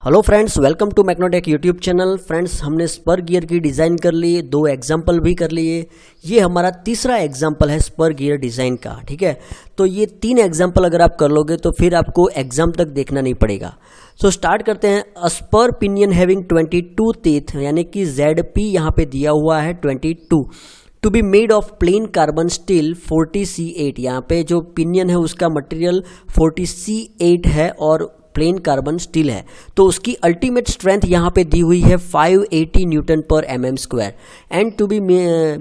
Hello friends, welcome to Magnetech YouTube channel. Friends, हमने spur gear की design कर ली, 2 एग्जाम्पल भी कर लिए। ये हमारा तीसरा एग्जाम्पल है स्पर गियर डिज़ाइन का। ठीक है, तो ये 3 एग्जाम्पल अगर आप कर लोगे तो फिर आपको एग्जाम तक देखना नहीं पड़ेगा। सो स्टार्ट करते हैं। A spur pinion having 22 teeth, यानी कि ZP यहाँ पे दिया हुआ है 22, to be made of plain carbon steel 40C8। यहाँ पे जो पिनियन है उसका मटेरियल 40C8 है और प्लेन कार्बन स्टील है। तो उसकी अल्टीमेट स्ट्रेंथ यहाँ पे दी हुई है 580 newton per mm², and to be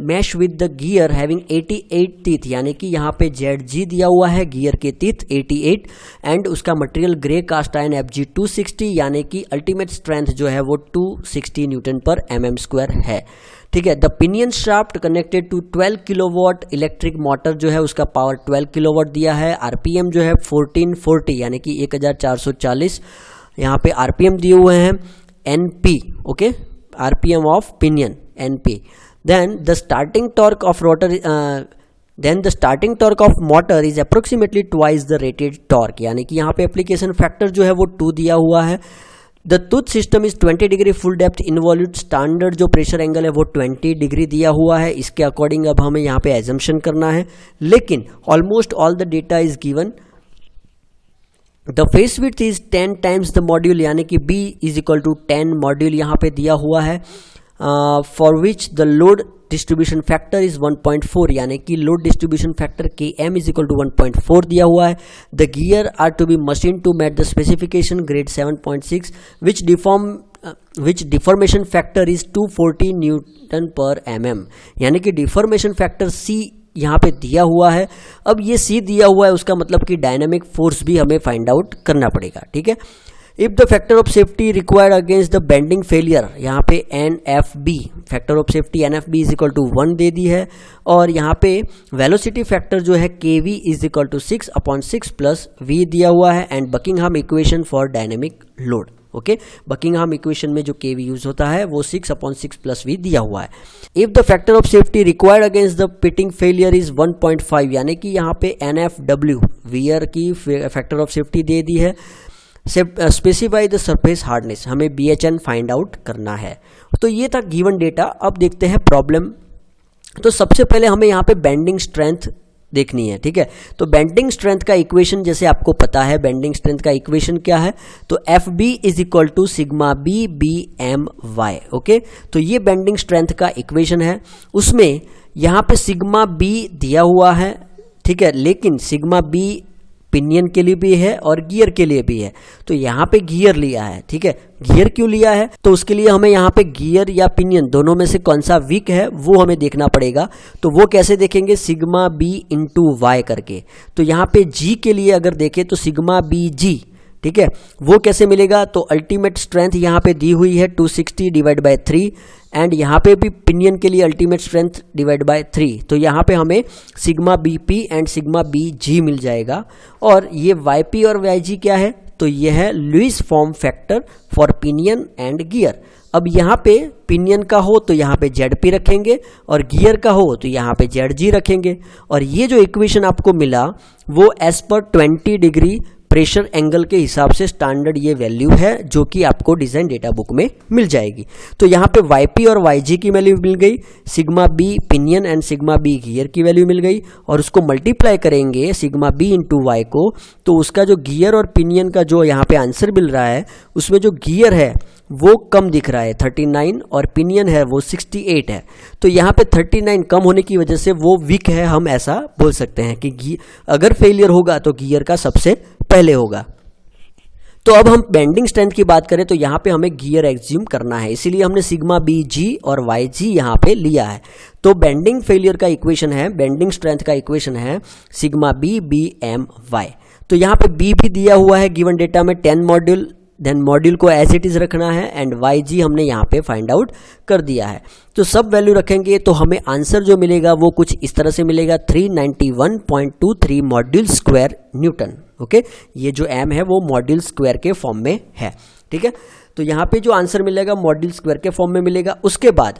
mesh with the gear having 88 teeth, यानी कि यहाँ पे ZG दिया हुआ है, गियर के टीथ 88, एंड उसका material grey cast iron FG 260, यानी कि अल्टीमेट स्ट्रेंथ जो है वो 260 न्यूटन पर mm² है। ठीक है, the pinion shaft connected to 12 kilowatt electric motor जो है उसका पावर 12 किलोवाट दिया है। आरपीएम जो है 1440, यानी कि 1440 यहाँ पे आरपीएम दिए हुए हैं। NP, okay, RPM of pinion NP. Then the starting torque of rotor motor is approximately twice the rated torque, यानी कि यहाँ पे एप्लीकेशन फैक्टर जो है वो 2 दिया हुआ है। The tooth system is 20 degree full depth involute, standard जो प्रेशर एंगल है वो 20 डिग्री दिया हुआ है। इसके अकॉर्डिंग अब हमें यहाँ पे एजम्पशन करना है, लेकिन almost all the data is given. The face width is 10 times the module, यानी कि B is equal to 10 module यहाँ पे दिया हुआ है। For which the load distribution factor is 1.4, यानी कि load distribution factor Km is equal to 1.4 दिया हुआ है। The gear are to be machine to meet the specification grade 7.6 which deformation factor is 240 Newton पर mm, यानी कि deformation factor C यहाँ पे दिया हुआ है। अब ये C दिया हुआ है, उसका मतलब कि डायनामिक फोर्स भी हमें फाइंड आउट करना पड़ेगा। ठीक है, if the factor of safety required against the bending failure, यहाँ पे NFB, factor of safety NFB is equal to 1 दे दी है, और यहाँ पे वेलोसिटी फैक्टर जो है KV is equal to 6/6 plus V दिया हुआ है, and Buckingham equation for dynamic load. Okay, Buckingham equation में जो KV यूज होता है वो 6/6 प्लस V दिया हुआ है। If the factor of safety required against the pitting failure is 1.5, यानी कि यहाँ पे NFW वियर की फैक्टर ऑफ सेफ्टी दे दी है। स्पेसिफाई द सरफेस हार्डनेस, हमें BHN फाइंड आउट करना है। तो ये था गिवन डेटा। अब देखते हैं प्रॉब्लम। तो सबसे पहले हमें यहाँ पे बेंडिंग स्ट्रेंथ देखनी है। ठीक है, तो बेंडिंग स्ट्रेंथ का इक्वेशन जैसे आपको पता है, बेंडिंग स्ट्रेंथ का इक्वेशन क्या है, तो FB is equal to sigma B BMY। Okay, तो ये बेंडिंग स्ट्रेंथ का इक्वेशन है। उसमें यहाँ पे सिग्मा B दिया हुआ है, ठीक है, लेकिन सिग्मा B पिनियन के लिए भी है और गियर के लिए भी है। तो यहाँ पे गियर लिया है। ठीक है, गियर क्यों लिया है, तो उसके लिए हमें यहाँ पे गियर या पिनियन दोनों में से कौन सा वीक है वो हमें देखना पड़ेगा। तो वो कैसे देखेंगे, सिग्मा B इंटू वाई करके। तो यहाँ पे G के लिए अगर देखें तो सिग्मा BG, ठीक है, वो कैसे मिलेगा, तो अल्टीमेट स्ट्रेंथ यहाँ पे दी हुई है 260 डिवाइड बाय 3, एंड यहाँ पे भी पिनियन के लिए अल्टीमेट स्ट्रेंथ डिवाइड बाय 3। तो यहाँ पे हमें sigma BP and sigma BG मिल जाएगा। और ये YP और YG क्या है, तो ये है Lewis form factor for pinion and gear. अब यहाँ पे पिनियन का हो तो यहाँ पे ZP रखेंगे, और गियर का हो तो यहाँ पे ZG रखेंगे। और ये जो इक्वेशन आपको मिला वो as per 20 degree pressure angle के हिसाब से स्टैंडर्ड ये वैल्यू है, जो कि आपको डिजाइन डेटा बुक में मिल जाएगी। तो यहाँ पे YP और YG की वैल्यू मिल गई, sigma B pinion and sigma B gear की वैल्यू मिल गई, और उसको मल्टीप्लाई करेंगे सिग्मा B इंटू वाई को, तो उसका जो गियर और पिनियन का जो यहाँ पे आंसर मिल रहा है, उसमें जो गियर है वो कम दिख रहा है 39, और पिनियन है वो 68 है। तो यहाँ पे 39 कम होने की वजह से वो वीक है, हम ऐसा बोल सकते हैं कि अगर फेलियर होगा तो गियर का सबसे पहले होगा। तो अब हम बेंडिंग स्ट्रेंथ की बात करें तो यहाँ पे हमें गियर एग्ज्यूम करना है, इसीलिए हमने सिग्मा BG और YG यहाँ पे लिया है। तो बेंडिंग फेलियर का इक्वेशन है, बेंडिंग स्ट्रेंथ का इक्वेशन है सिग्मा B BMY। तो यहाँ पे B भी दिया हुआ है गिवन डेटा में 10 मॉड्यूल, देन मॉड्यूल को एज इट इज रखना है, एंड YG हमने यहाँ पे फाइंड आउट कर दिया है। तो सब वैल्यू रखेंगे तो हमें आंसर जो मिलेगा वो कुछ इस तरह से मिलेगा, 391.23 मॉड्यूल स्क्वायर न्यूटन। ओके, ये जो M है वो मॉड्यूल स्क्वायर के फॉर्म में है। ठीक है, तो यहाँ पे जो आंसर मिलेगा मॉड्यूल स्क्वायर के फॉर्म में मिलेगा। उसके बाद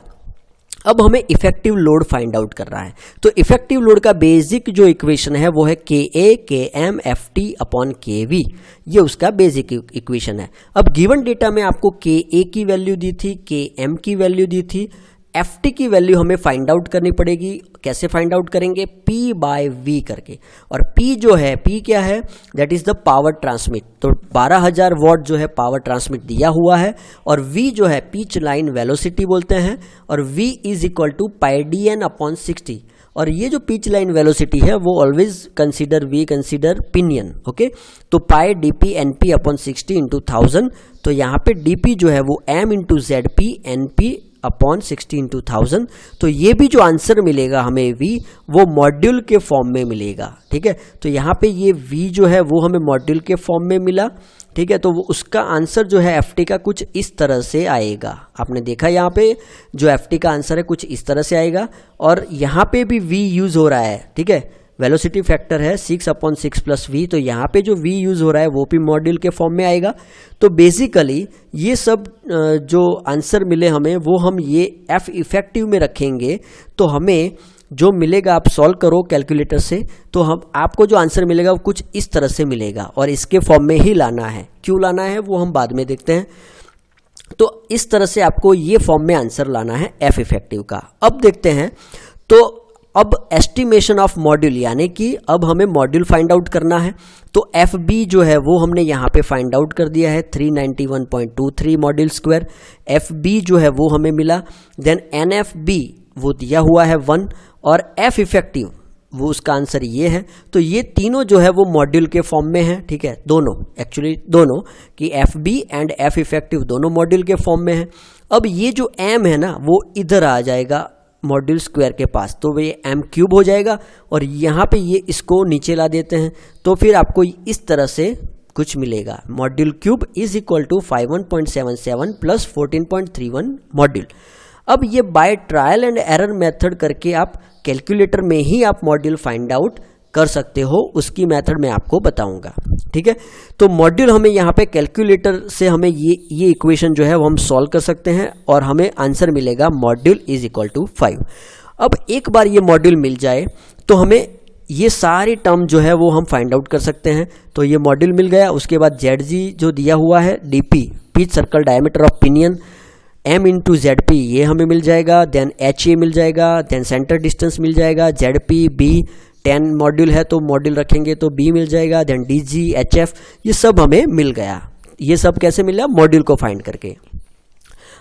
अब हमें इफेक्टिव लोड फाइंड आउट करना है। तो इफेक्टिव लोड का बेसिक जो इक्वेशन है वो है KA KM FT upon KV, ये उसका बेसिक इक्वेशन है। अब गिवन डेटा में आपको KA की वैल्यू दी थी, KM की वैल्यू दी थी, FT की वैल्यू हमें फाइंड आउट करनी पड़ेगी। कैसे फाइंड आउट करेंगे? P/V करके। और P जो है, P क्या है? That is the power transmit. तो 12,000 वॉट जो है पावर ट्रांसमिट दिया हुआ है। और V जो है पिच लाइन वेलोसिटी बोलते हैं, और V is equal to πdn upon 60। और ये जो पिच लाइन वेलोसिटी है वो ऑलवेज कंसीडर पिनियन, ओके। तो पाई dp np अपॉन 60 इंटू 1000। तो यहाँ पे dp जो है वो m into zp np upon 60 into 1000। तो ये भी जो आंसर मिलेगा हमें v, वो मॉड्यूल के फॉर्म में मिलेगा, ठीक है। तो यहाँ पे ये v जो है वो हमें मॉड्यूल के फॉर्म में मिला, ठीक है। तो वो उसका आंसर जो है FT का कुछ इस तरह से आएगा। आपने देखा यहाँ पे जो FT का आंसर है कुछ इस तरह से आएगा। और यहाँ पे भी v यूज़ हो रहा है, ठीक है। वेलोसिटी फैक्टर है 6/6 प्लस v, तो यहाँ पे जो v यूज़ हो रहा है वो भी मॉड्यूल के फॉर्म में आएगा। तो बेसिकली ये सब जो आंसर मिले हमें वो हम ये F इफेक्टिव में रखेंगे। तो हमें जो मिलेगा, आप सॉल्व करो कैलकुलेटर से, तो हम आपको जो आंसर मिलेगा वो कुछ इस तरह से मिलेगा। और इसके फॉर्म में ही लाना है, क्यों लाना है वो हम बाद में देखते हैं। तो इस तरह से आपको ये फॉर्म में आंसर लाना है F इफेक्टिव का। अब देखते हैं, तो अब एस्टिमेशन ऑफ मॉड्यूल, यानी कि अब हमें मॉड्यूल फाइंड आउट करना है। तो FB जो है वो हमने यहाँ पे फाइंड आउट कर दिया है 391.23 मॉड्यूल स्क्वायर। FB जो है वो हमें मिला। देन NFB वो दिया हुआ है 1, और F इफेक्टिव वो उसका आंसर ये है। तो ये तीनों जो है वो मॉड्यूल के फॉर्म में है, ठीक है। दोनों एक्चुअली दोनों कि FB एंड F इफेक्टिव दोनों मॉड्यूल के फॉर्म में है। अब ये जो M है ना वो इधर आ जाएगा मॉड्यूल स्क्वायर के पास, तो ये m क्यूब हो जाएगा। और यहाँ पे ये इसको नीचे ला देते हैं, तो फिर आपको इस तरह से कुछ मिलेगा। Module cube is equal to 51.77 plus 14.31 module. अब ये by trial and error method करके आप कैलकुलेटर में ही आप मॉड्यूल फाइंड आउट कर सकते हो, उसकी मेथड मैं आपको बताऊंगा, ठीक है। तो मॉड्यूल हमें यहाँ पे कैलकुलेटर से हमें ये इक्वेशन जो है वो हम सॉल्व कर सकते हैं, और हमें आंसर मिलेगा मॉड्यूल इज इक्वल टू 5। अब एक बार ये मॉड्यूल मिल जाए तो हमें ये सारे टर्म जो है वो हम फाइंड आउट कर सकते हैं। तो ये मॉड्यूल मिल गया, उसके बाद ZG जो दिया हुआ है DP pitch circle diameter of pinion, M into ZP ये हमें मिल जाएगा। देन HA मिल जाएगा, देन सेंटर डिस्टेंस मिल जाएगा, ZP B 10 मॉड्यूल है तो मॉड्यूल रखेंगे तो B मिल जाएगा। देन DG HF ये सब हमें मिल गया। ये सब कैसे मिला? मॉड्यूल को फाइंड करके।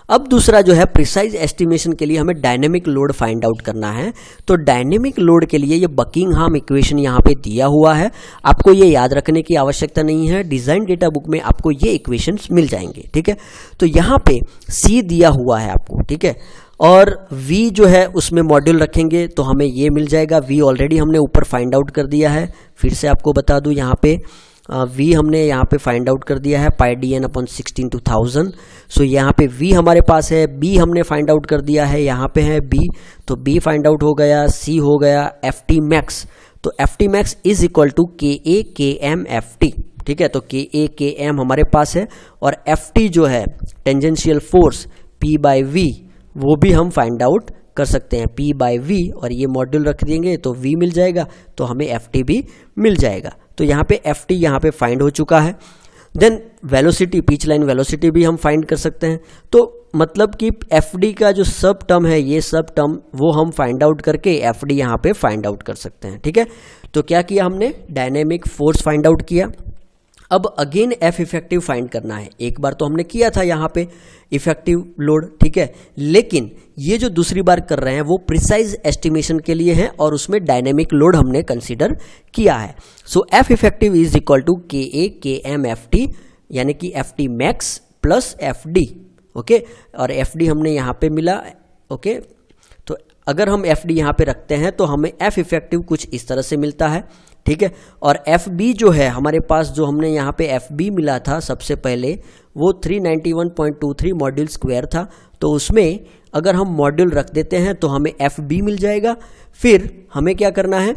अब दूसरा जो है प्रिसाइज एस्टिमेशन के लिए हमें डायनेमिक लोड फाइंड आउट करना है। तो डायनेमिक लोड के लिए ये बकिंगहाम इक्वेशन यहाँ पे दिया हुआ है, आपको ये याद रखने की आवश्यकता नहीं है। डिज़ाइन डेटा बुक में आपको ये इक्वेशंस मिल जाएंगे, ठीक है। तो यहाँ पे C दिया हुआ है आपको, ठीक है। और V जो है उसमें मॉड्यूल रखेंगे तो हमें ये मिल जाएगा। V ऑलरेडी हमने ऊपर फाइंड आउट कर दिया है, फिर से आपको बता दूँ यहाँ पे V हमने यहाँ पे फाइंड आउट कर दिया है πdn अपॉन 16 to 1000। सो यहाँ पे V हमारे पास है, B हमने फाइंड आउट कर दिया है, यहाँ पे है B, तो B फाइंड आउट हो गया, C हो गया, FT मैक्स। तो FT max is equal to KA KM FT, ठीक है। तो KA KM हमारे पास है, और FT जो है टेंजेंशियल फोर्स P/V वो भी हम फाइंड आउट कर सकते हैं, P/V, और ये मॉड्यूल रख देंगे तो V मिल जाएगा, तो हमें FT भी मिल जाएगा। तो यहाँ पे FT यहाँ पे फाइंड हो चुका है। Then velocity, pitch line velocity भी हम फाइंड कर सकते हैं। तो मतलब कि FD का जो सब टर्म है, ये सब टर्म वो हम फाइंड आउट करके FD यहाँ पे फाइंड आउट कर सकते हैं, ठीक है। तो क्या किया हमने? डायनेमिक फोर्स फाइंड आउट किया। अब अगेन F इफेक्टिव फाइंड करना है। एक बार तो हमने किया था यहाँ पे इफेक्टिव लोड, ठीक है, लेकिन ये जो दूसरी बार कर रहे हैं वो प्रिसाइज एस्टिमेशन के लिए है, और उसमें डायनेमिक लोड हमने कंसीडर किया है। So F effective is equal to KA KM FT, यानी कि FT max plus FD, okay. और FD हमने यहाँ पे मिला, ओके। तो अगर हम FD यहाँ पे रखते हैं तो हमें F इफेक्टिव कुछ इस तरह से मिलता है, ठीक है। और FB जो है हमारे पास, जो हमने यहाँ पे FB मिला था सबसे पहले, वो 391.23 मॉड्यूल स्क्वायर था। तो उसमें अगर हम मॉड्यूल रख देते हैं तो हमें FB मिल जाएगा। फिर हमें क्या करना है?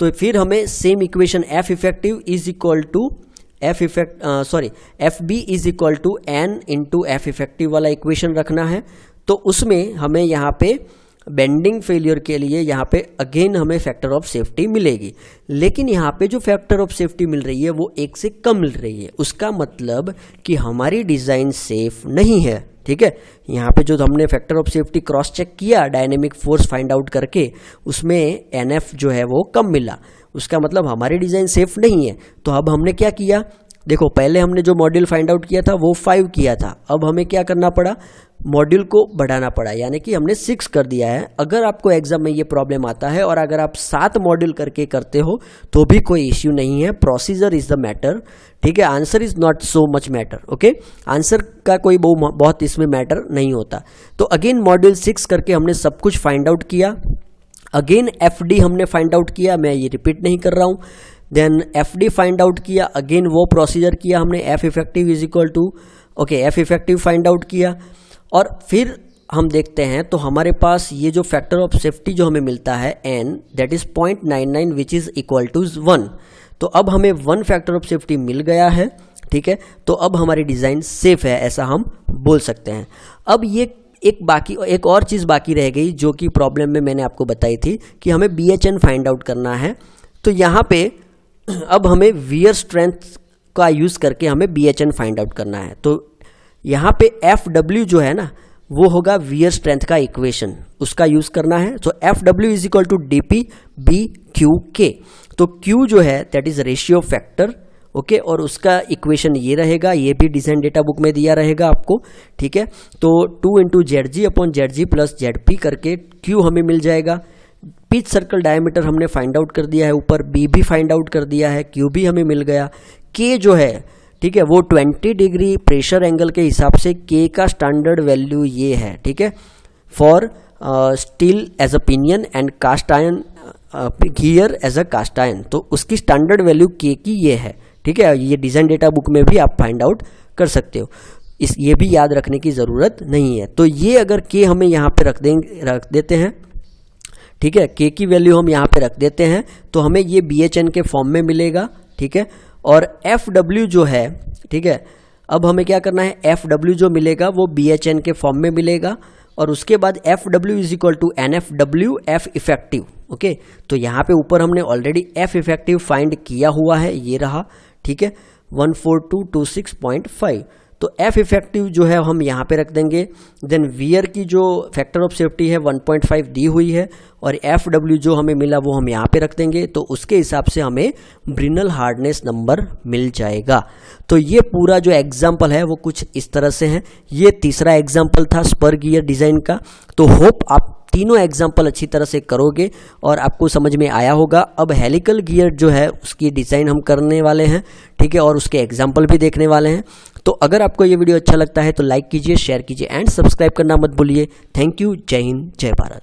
तो फिर हमें same equation F effective is equal to FB is equal to N into F effective वाला इक्वेशन रखना है। तो उसमें हमें यहाँ पे बेंडिंग फेलियर के लिए यहाँ पे अगेन हमें फैक्टर ऑफ सेफ्टी मिलेगी, लेकिन यहाँ पे जो फैक्टर ऑफ सेफ्टी मिल रही है वो 1 से कम मिल रही है। उसका मतलब कि हमारी डिज़ाइन सेफ नहीं है। ठीक है, यहाँ पे जो हमने factor of safety cross check किया डायनेमिक फोर्स फाइंड आउट करके, उसमें NF जो है वो कम मिला, उसका मतलब हमारी डिज़ाइन सेफ नहीं है। तो अब हमने क्या किया, देखो पहले हमने जो मॉड्यूल फाइंड आउट किया था वो 5 किया था, अब हमें क्या करना पड़ा, मॉड्यूल को बढ़ाना पड़ा, यानी कि हमने 6 कर दिया है। अगर आपको एग्जाम में ये प्रॉब्लम आता है और अगर आप 7 मॉड्यूल करके करते हो तो भी कोई इश्यू नहीं है, प्रोसीजर इज द मैटर। ठीक है, answer is not so much matter. Okay, answer का कोई बहुत इसमें मैटर नहीं होता। तो अगेन मॉड्यूल 6 करके हमने सब कुछ फाइंड आउट किया, अगेन FD हमने फाइंड आउट किया, मैं ये रिपीट नहीं कर रहा हूँ। देन FD फाइंड आउट किया, अगेन वो प्रोसीजर किया हमने, F effective is equal to F effective find out किया, और फिर हम देखते हैं तो हमारे पास ये जो फैक्टर ऑफ सेफ्टी जो हमें मिलता है N, that is 0.99 which is equal to 1। तो अब हमें 1 फैक्टर ऑफ सेफ्टी मिल गया है। ठीक है, तो अब हमारी डिज़ाइन सेफ है, ऐसा हम बोल सकते हैं। अब ये एक और चीज़ बाकी रह गई जो कि प्रॉब्लम में मैंने आपको बताई थी कि हमें BHN फाइंड आउट करना है। तो यहाँ पे अब हमें वियर स्ट्रेंथ का यूज़ करके हमें BHN फाइंड आउट करना है। तो यहाँ पे FW जो है ना वो होगा वियर स्ट्रेंथ का इक्वेशन, उसका यूज़ करना है। तो FW is equal to DP BQK। तो Q जो है that is ratio factor. Okay, और उसका इक्वेशन ये रहेगा, ये भी डिज़ाइन डेटा बुक में दिया रहेगा आपको। ठीक है, तो 2 into ZG upon ZG plus ZP करके Q हमें मिल जाएगा। पिच सर्कल डायमीटर हमने फाइंड आउट कर दिया है, ऊपर B भी फाइंड आउट कर दिया है, Q भी हमें मिल गया। K जो है, ठीक है, वो 20 डिग्री प्रेशर एंगल के हिसाब से K का स्टैंडर्ड वैल्यू ये है। ठीक है, for steel as a pinion and cast iron gear as a cast iron, तो उसकी स्टैंडर्ड वैल्यू K की ये है। ठीक है, ये डिज़ाइन डेटा बुक में भी आप फाइंड आउट कर सकते हो, ये भी याद रखने की ज़रूरत नहीं है। तो ये अगर K हमें यहाँ पे रख देते हैं, ठीक है, K की वैल्यू हम यहाँ पे रख देते हैं तो हमें ये BHN के फॉर्म में मिलेगा। ठीक है, और FW जो है, ठीक है, अब हमें क्या करना है, FW जो मिलेगा वो BHN के फॉर्म में मिलेगा, और उसके बाद FW is equal to NFW F effective. Okay, तो यहाँ पे ऊपर हमने ऑलरेडी F इफेक्टिव फाइंड किया हुआ है, ये रहा। ठीक है, 14226.5। तो F इफेक्टिव जो है हम यहाँ पे रख देंगे। देन वियर की जो फैक्टर ऑफ सेफ्टी है 1.5 दी हुई है, और FW जो हमें मिला वो हम यहाँ पे रख देंगे। तो उसके हिसाब से हमें ब्रिनल हार्डनेस नंबर मिल जाएगा। तो ये पूरा जो एग्जाम्पल है वो कुछ इस तरह से है। ये तीसरा एग्जाम्पल था स्पर गियर डिज़ाइन का। तो होप आप तीनों एग्जाम्पल अच्छी तरह से करोगे और आपको समझ में आया होगा। अब हेलिकल गियर जो है उसकी डिज़ाइन हम करने वाले हैं। ठीक है, और उसके एग्जाम्पल भी देखने वाले हैं। तो अगर आपको ये वीडियो अच्छा लगता है तो लाइक कीजिए, शेयर कीजिए एंड सब्सक्राइब करना मत भूलिए। Thank you. जय हिंद, जय भारत।